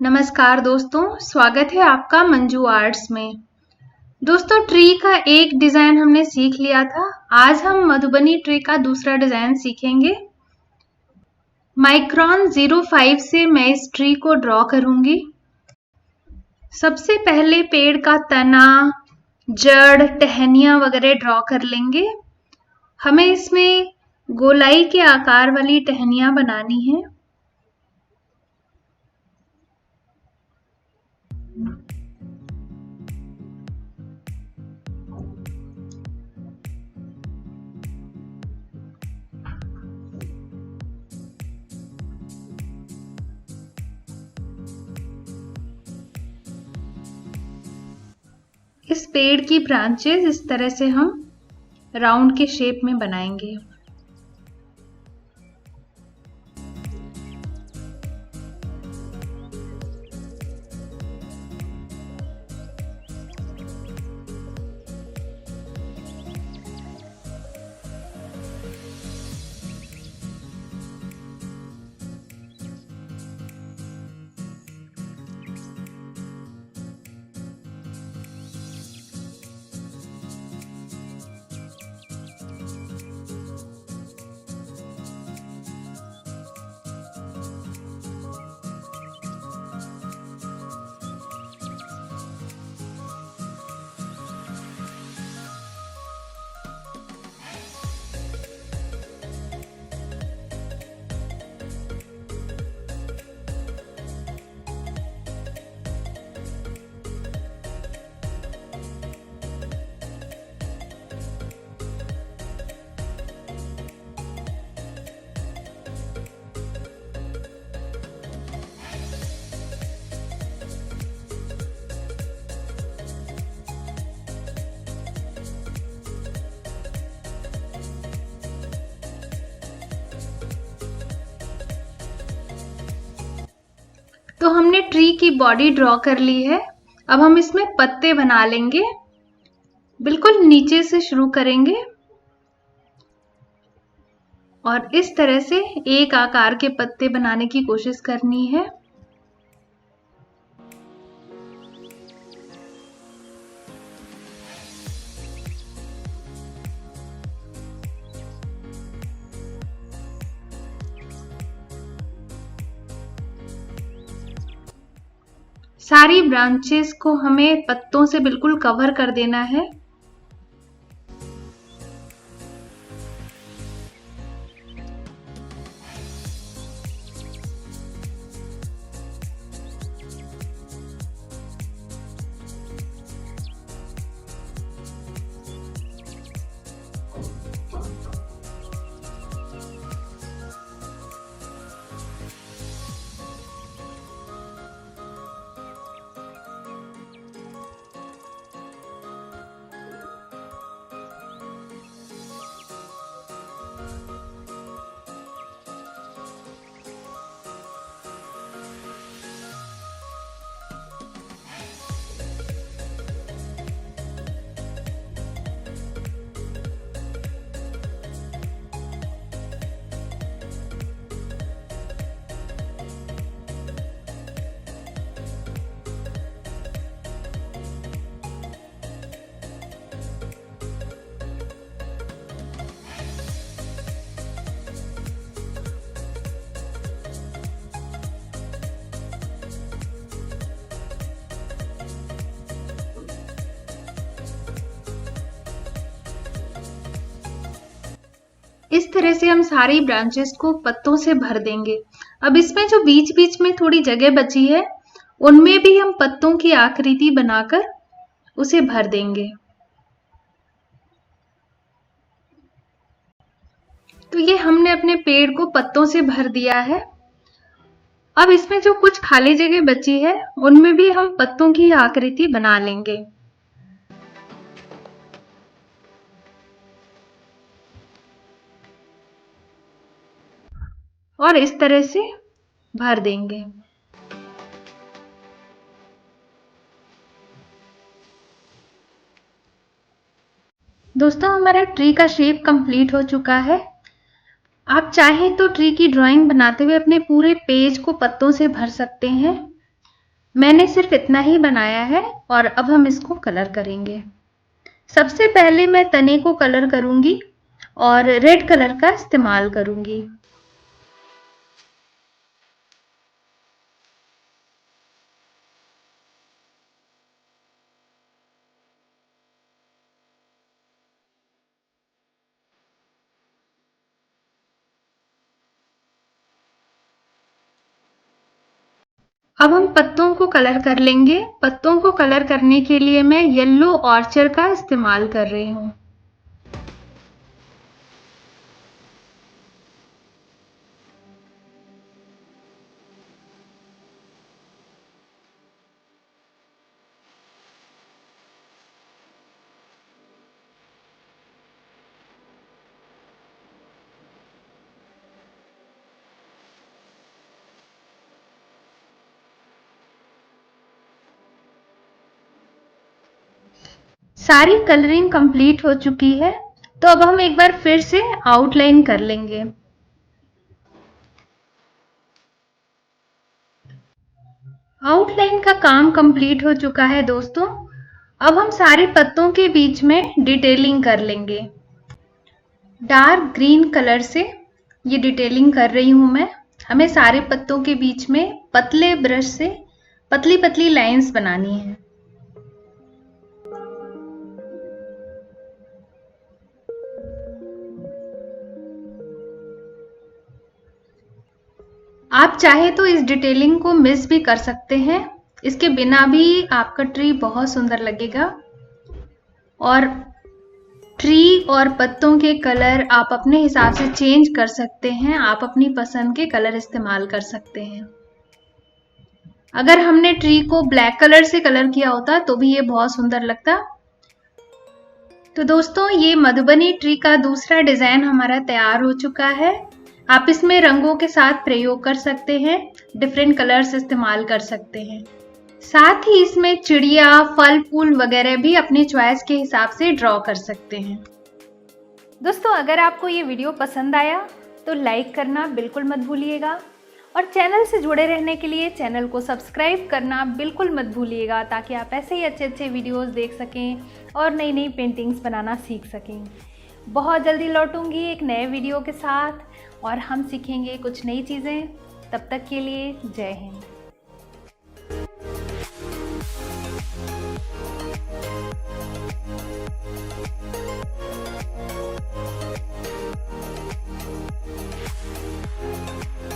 नमस्कार दोस्तों, स्वागत है आपका मंजू आर्ट्स में। दोस्तों, ट्री का एक डिजाइन हमने सीख लिया था। आज हम मधुबनी ट्री का दूसरा डिजाइन सीखेंगे। माइक्रोन 05 से मैं इस ट्री को ड्रॉ करूंगी। सबसे पहले पेड़ का तना, जड़, टहनियां वगैरह ड्रॉ कर लेंगे। हमें इसमें गोलाई के आकार वाली टहनियां बनानी है। इस पेड़ की ब्रांचेस इस तरह से हम राउंड के शेप में बनाएंगे। तो हमने ट्री की बॉडी ड्रॉ कर ली है। अब हम इसमें पत्ते बना लेंगे। बिल्कुल नीचे से शुरू करेंगे और इस तरह से एक आकार के पत्ते बनाने की कोशिश करनी है। सारी ब्रांचेस को हमें पत्तों से बिल्कुल कवर कर देना है। इस तरह से हम सारी ब्रांचेस को पत्तों से भर देंगे। अब इसमें जो बीच बीच में थोड़ी जगह बची है, उनमें भी हम पत्तों की आकृति बनाकर उसे भर देंगे। तो ये हमने अपने पेड़ को पत्तों से भर दिया है। अब इसमें जो कुछ खाली जगह बची है, उनमें भी हम पत्तों की आकृति बना लेंगे। और इस तरह से भर देंगे। दोस्तों, हमारा ट्री का शेप कंप्लीट हो चुका है। आप चाहें तो ट्री की ड्राइंग बनाते हुए अपने पूरे पेज को पत्तों से भर सकते हैं। मैंने सिर्फ इतना ही बनाया है और अब हम इसको कलर करेंगे। सबसे पहले मैं तने को कलर करूंगी और रेड कलर का इस्तेमाल करूंगी। अब हम पत्तों को कलर कर लेंगे। पत्तों को कलर करने के लिए मैं येलो ऑर्चर का इस्तेमाल कर रही हूँ। सारी कलरिंग कंप्लीट हो चुकी है, तो अब हम एक बार फिर से आउटलाइन कर लेंगे। आउटलाइन का काम कंप्लीट हो चुका है दोस्तों। अब हम सारे पत्तों के बीच में डिटेलिंग कर लेंगे। डार्क ग्रीन कलर से ये डिटेलिंग कर रही हूं मैं। हमें सारे पत्तों के बीच में पतले ब्रश से पतली पतली लाइंस बनानी है। आप चाहे तो इस डिटेलिंग को मिस भी कर सकते हैं, इसके बिना भी आपका ट्री बहुत सुंदर लगेगा। और ट्री और पत्तों के कलर आप अपने हिसाब से चेंज कर सकते हैं। आप अपनी पसंद के कलर इस्तेमाल कर सकते हैं। अगर हमने ट्री को ब्लैक कलर से कलर किया होता तो भी ये बहुत सुंदर लगता। तो दोस्तों, ये मधुबनी ट्री का दूसरा डिजाइन हमारा तैयार हो चुका है। आप इसमें रंगों के साथ प्रयोग कर सकते हैं, डिफरेंट कलर्स इस्तेमाल कर सकते हैं। साथ ही इसमें चिड़िया, फल फूल वगैरह भी अपनी चॉइस के हिसाब से ड्रॉ कर सकते हैं। दोस्तों, अगर आपको ये वीडियो पसंद आया तो लाइक करना बिल्कुल मत भूलिएगा और चैनल से जुड़े रहने के लिए चैनल को सब्सक्राइब करना बिल्कुल मत भूलिएगा, ताकि आप ऐसे ही अच्छे अच्छे वीडियोस देख सकें और नई नई पेंटिंग्स बनाना सीख सकें। बहुत जल्दी लौटूंगी एक नए वीडियो के साथ और हम सीखेंगे कुछ नई चीज़ें। तब तक के लिए जय हिंद।